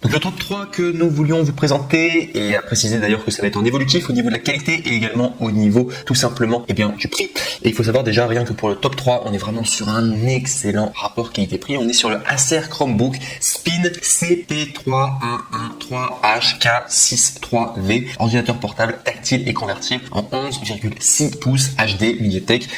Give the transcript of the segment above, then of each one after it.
Donc le top 3 que nous voulions vous présenter, et à préciser d'ailleurs que ça va être en évolutif au niveau de la qualité et également au niveau tout simplement du prix. Et il faut savoir déjà rien que pour le top 3, on est vraiment sur un excellent rapport qualité-prix. On est sur le Acer Chromebook Spin CP311HK63V, ordinateur portable tactile et convertible en 11,6 pouces HD MediaTek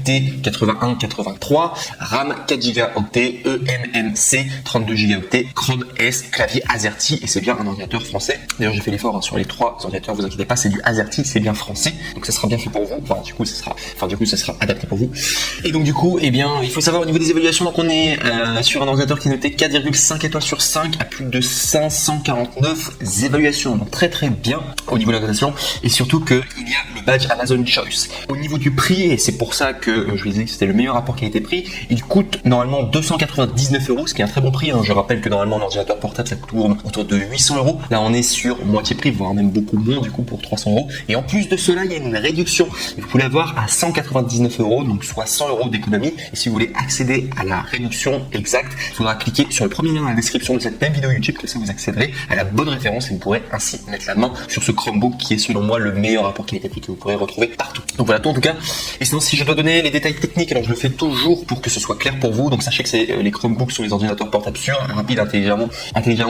MT8183, RAM 4 Go, eMMC 32 Go, Chrome S, clavier AZERTY, et c'est bien un ordinateur français. D'ailleurs j'ai fait l'effort sur les 3 ordinateurs, vous inquiétez pas, c'est du AZERTY, c'est bien français, donc ça sera bien fait pour vous. Du coup ça sera adapté pour vous. Et donc du coup, il faut savoir au niveau des évaluations, donc on est sur un ordinateur qui est noté 4,5 étoiles sur 5 à plus de 549 évaluations, donc très très bien au niveau de la notation, et surtout qu'il y a le badge Amazon Choice. Au niveau du prix, et c'est pour ça que je vous disais que c'était le meilleur rapport qualité-prix, il coûte normalement 299 €, ce qui est un très bon prix. Je rappelle que normalement un ordinateur portable ça tourne autour de 800 €. Là on est sur moitié prix, voire même beaucoup moins du coup pour 300 €. Et en plus de cela, il y a une réduction. Vous pouvez l'avoir à 199 €, donc soit 100 € d'économie. Et si vous voulez accéder à la réduction exacte, il faudra cliquer sur le premier lien dans la description de cette même vidéo YouTube, que ça vous accéderez à la bonne référence et vous pourrez ainsi mettre la main sur ce Chromebook qui est selon moi le meilleur rapport qualité-prix que vous pourrez retrouver partout. Donc voilà tout en tout cas. Et sinon, si je dois donner les détails techniques, alors je le fais toujours pour que ce soit clair pour vous. Donc sachez que les Chromebooks sont les ordinateurs portables sûrs, rapides, intelligemment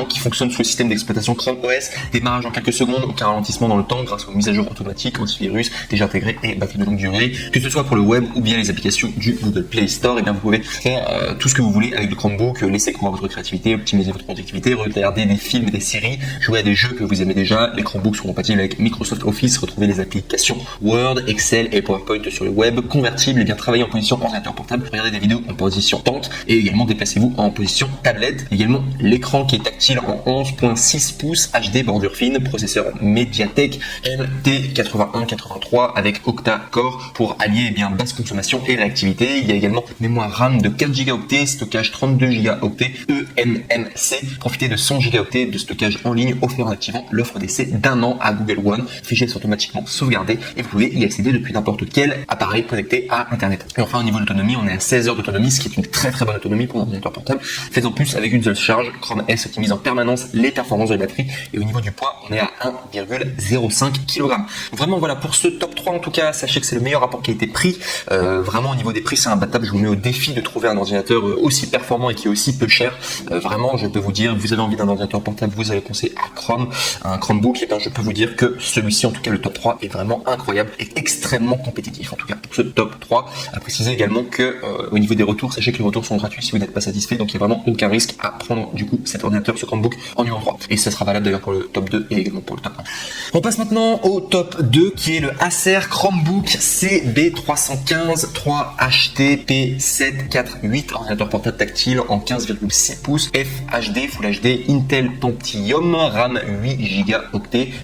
qui fonctionnent sous le système d'exploitation Chrome OS, démarrage en quelques secondes, aucun ralentissement dans le temps grâce aux mises à jour automatiques, antivirus déjà intégrés et batterie de longue durée. Que ce soit pour le web ou bien les applications du Google Play Store, vous pouvez faire tout ce que vous voulez avec le Chromebook, laisser courir votre créativité, optimiser votre productivité, regarder des films, des séries, jouer à des jeux que vous aimez déjà. Les Chromebooks sont compatibles avec Microsoft Office, retrouver les applications Word, Excel et PowerPoint sur le web, convertibles, et bien travailler en position ordinateur portable, regarder des vidéos en position tente et également déplacez-vous en position tablette. Également l'écran qui est tactile en 11,6 pouces HD bordure fine, processeur MediaTek MT8183 avec octa-core pour allier basse consommation et réactivité. Il y a également mémoire RAM de 4 Go, stockage 32 Go, eMMC. Profitez de 100 Go de stockage en ligne offert en activant l'offre d'essai d'1 an à Google One. Fichiers sont automatiquement sauvegardés et vous pouvez y accéder depuis n'importe quel appareil connecté à Internet. Et enfin au niveau de l'autonomie, on est à 16 heures d'autonomie, ce qui est une très très bonne autonomie pour un ordinateur portable. Faites en plus avec une seule charge. Chrome S optimise en permanence les performances de la batterie et au niveau du poids, on est à 1,05 kg. Vraiment voilà pour ce top 3 en tout cas, sachez que c'est le meilleur rapport qualité-prix. Vraiment au niveau des prix, c'est imbattable. Je vous mets au défi de trouver un ordinateur aussi performant et qui est aussi peu cher. Vraiment, je peux vous dire, vous avez envie d'un ordinateur portable, vous avez pensé à Chrome, un Chromebook, et je peux vous dire que celui-ci, en tout cas le top 3, est vraiment incroyable et extrêmement compétitif. En tout cas pour ce top 3, à préciser également que au niveau des retours, sachez que les retours sont gratuits si vous n'êtes pas satisfait, donc il n'y a vraiment aucun risque à prendre du coup cet ordinateur, ce Chromebook en numéro 3. Et ça sera valable d'ailleurs pour le top 2 et également pour le top 1. On passe maintenant au top 2 qui est le Acer Chromebook CB315 3HTP748, ordinateur portable tactile en 15,6 pouces, FHD, Full HD, Intel Pentium, RAM 8 Go,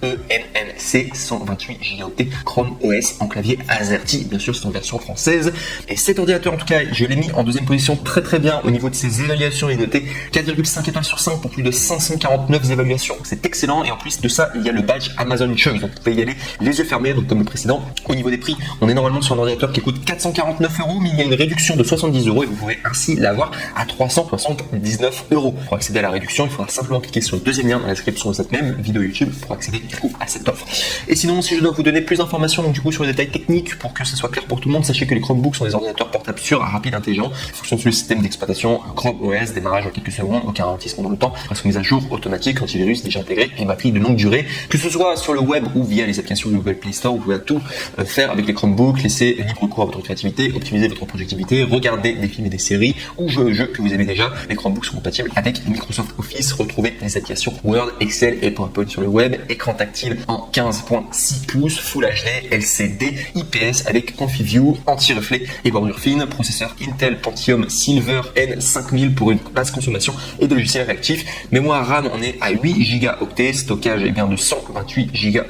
eMMC 128 Go, Chrome OS en clavier AZERTY, bien sûr c'est en version française. Et cet ordinateur en tout cas, je l'ai mis en deuxième position très très bien au niveau de ses évaluations. Il est noté 4,5 étoiles sur 5 pour plus de 549 évaluations. C'est excellent et en plus de ça, il y a le badge Amazon Choice, donc vous pouvez y aller les yeux fermés. Donc comme le précédent, au niveau des prix, on est normalement sur un ordinateur qui coûte 449 €, mais il y a une réduction de 70 € et vous pouvez ainsi l'avoir à 379 €. Pour accéder à la réduction, il faudra simplement cliquer sur le deuxième lien dans la description de cette même vidéo YouTube pour accéder du coup à cette offre. Et sinon, si je dois vous donner plus d'informations donc du coup sur les détails techniques pour que ce soit clair pour tout le monde, sachez que les Chromebooks sont des ordinateurs portables sûrs, rapides, intelligents, fonctionnent sur le système d'exploitation Chrome OS, démarrage en quelques secondes, aucun ralentissement dans le temps, grâce aux mises à jour automatiques, antivirus déjà intégrés et batterie de longue durée. Que ce soit sur le web ou via les applications du Google Play Store, vous pouvez tout faire avec les Chromebooks, laisser libre cours à votre créativité, optimiser votre productivité, regarder des films et des séries ou jouer aux jeux que vous aimez déjà. Les Chromebooks sont compatibles avec Microsoft Office, retrouver les applications Word, Excel et PowerPoint sur le web, écran tactile en 15,6 pouces, Full HD, LCD, IPS avec ComfiView, anti-reflet et bordure fine, processeur Intel Pentium Silver N5000 pour une basse consommation et de logiciels réactifs. Mémoire RAM, on est à 8 Go, stockage de 128 Go,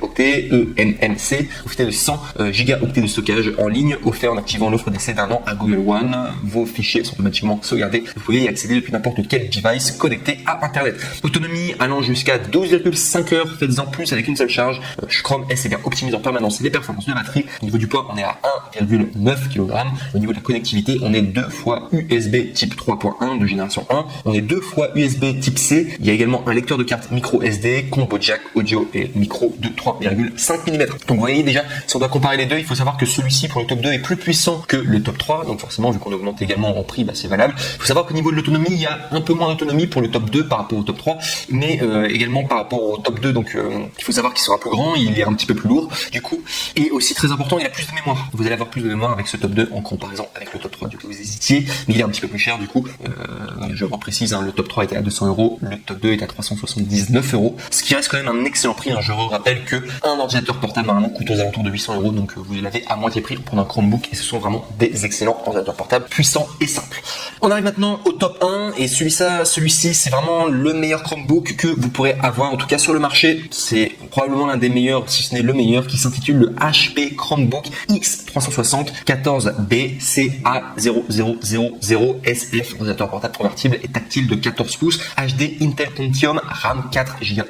eMMC, profitez de 100 Go de stockage en ligne offert en activant l'offre d'essai d'1 an à Google One. Vos fichiers sont automatiquement sauvegardés. Vous pouvez y accéder depuis n'importe quel device connecté à Internet. Autonomie allant jusqu'à 12,5 heures. Faites-en plus avec une seule charge. Chrome S optimise en permanence les performances de la batterie. Au niveau du poids, on est à 1,9 kg. Au niveau de la connectivité, on est 2 fois USB type 3.1 de génération 1. On est 2 fois USB type C. Il y a également un lecteur de carte micro SD, combo jack, audio et micro de 3,5 mm. Donc vous voyez déjà, si on doit comparer les deux, il faut savoir que celui-ci pour le top 2 est plus puissant que le top 3, donc forcément vu qu'on augmente également en prix, c'est valable. Il faut savoir qu'au niveau de l'autonomie, il y a un peu moins d'autonomie pour le top 2 par rapport au top 3, mais également par rapport au top 2, donc il faut savoir qu'il sera plus grand, il est un petit peu plus lourd du coup, et aussi très important, il a plus de mémoire. Vous allez avoir plus de mémoire avec ce top 2 en comparaison avec le top 3, du coup vous hésitiez, mais il est un petit peu plus cher du coup, je reprécise, le top 3 était à 200 €, le top 2 est à 379 €, ce qui reste quand même un excellent prix. Je vous rappelle que un ordinateur portable normalement coûte aux alentours de 800 €, donc vous l'avez à moitié prix pour un Chromebook, et ce sont vraiment des excellents ordinateurs portables, puissants et simples. On arrive maintenant au top 1, et celui-ci c'est vraiment le meilleur Chromebook que vous pourrez avoir, en tout cas sur le marché. C'est probablement l'un des meilleurs, si ce n'est le meilleur, qui s'intitule le HP Chromebook X360 14BCA0000SF, ordinateur portable convertible et tactile de 14 pouces, HD Intel Pentium, RAM 4 Go,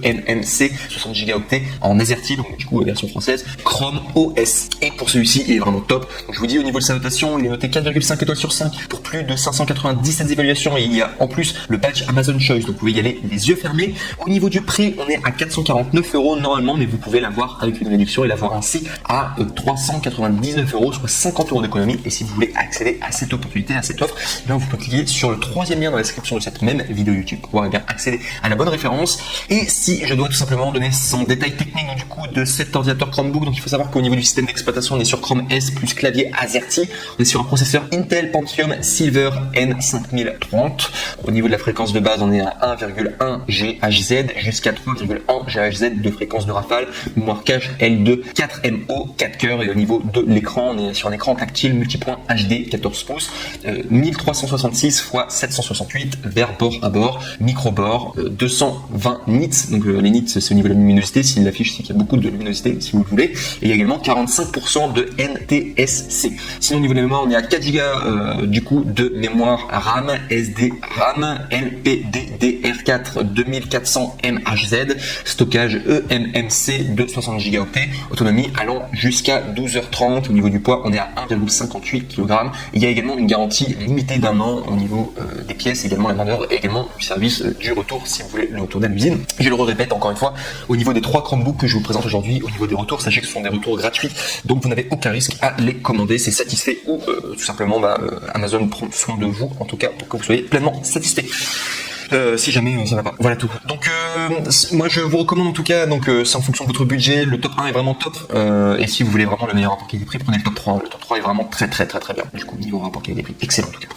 eMMC 60 Go en AZERTY, donc du coup version française, Chrome OS. Et pour celui-ci, il est vraiment top. Donc, je vous dis, au niveau de sa notation, il est noté 4,5 étoiles sur 5 pour plus de 597 évaluations, et il y a en plus le badge Amazon Choice, donc vous pouvez y aller les yeux fermés. Au niveau du prix, on est à 449 € normalement, mais vous pouvez l'avoir avec une réduction et l'avoir ainsi à 399 €, soit 50 € d'économie. Et si vous voulez accéder à cette opportunité, à cette offre, eh bien vous pouvez cliquer sur le troisième lien dans la description de cette même vidéo YouTube pour pouvoir accéder à la bonne référence. Et si je dois tout simplement donner son détail technique du coup de cet ordinateur Chromebook, donc il faut savoir qu'au niveau du système d'exploitation, on est sur Chrome S plus clavier AZERTY, on est sur un processeur Intel Pentium Silver N5030. Au niveau de la fréquence de base, on est à 1,1 GHz jusqu'à 3,1 GHz de fréquence de rafale, mémoire cache L2 4MO 4 cœurs, et au niveau de l'écran, on est sur un écran tactile multipoint HD 14 pouces, 1366 x 768 vers bord à bord, micro bord, 220 nits, donc les nits c'est au niveau de la luminosité, s'il l'affiche c'est qu'il y a beaucoup de luminosité si vous le voulez, et il y a également 45% de NTSC. Sinon au niveau de la mémoire, on est à 4 Go du coup de mémoire RAM, SD RAM, LPDDR4 2400 MHz, stockage eMMC de 60 Go, autonomie allant jusqu'à 12h30. Au niveau du poids, on est à 1,58 kg. Il y a également une garantie limitée d'1 an au niveau des pièces, également la main-d'œuvre, et également du service du retour si vous voulez le retourner à l'usine. Je le répète encore une fois, au niveau des 3 Chromebooks que je vous présente aujourd'hui, au niveau des retours, sachez que ce sont des retours gratuits, donc vous n'avez aucun risque à les commander, c'est satisfait, ou tout simplement Amazon prend soin de vous, en tout cas pour que vous soyez pleinement satisfait. Si jamais ça va pas. Voilà tout. Donc moi je vous recommande en tout cas, donc c'est en fonction de votre budget, le top 1 est vraiment top, et si vous voulez vraiment le meilleur rapport qualité-prix, prenez le top 3. Le top 3 est vraiment très bien. Du coup niveau rapport qualité-prix, excellent en tout cas.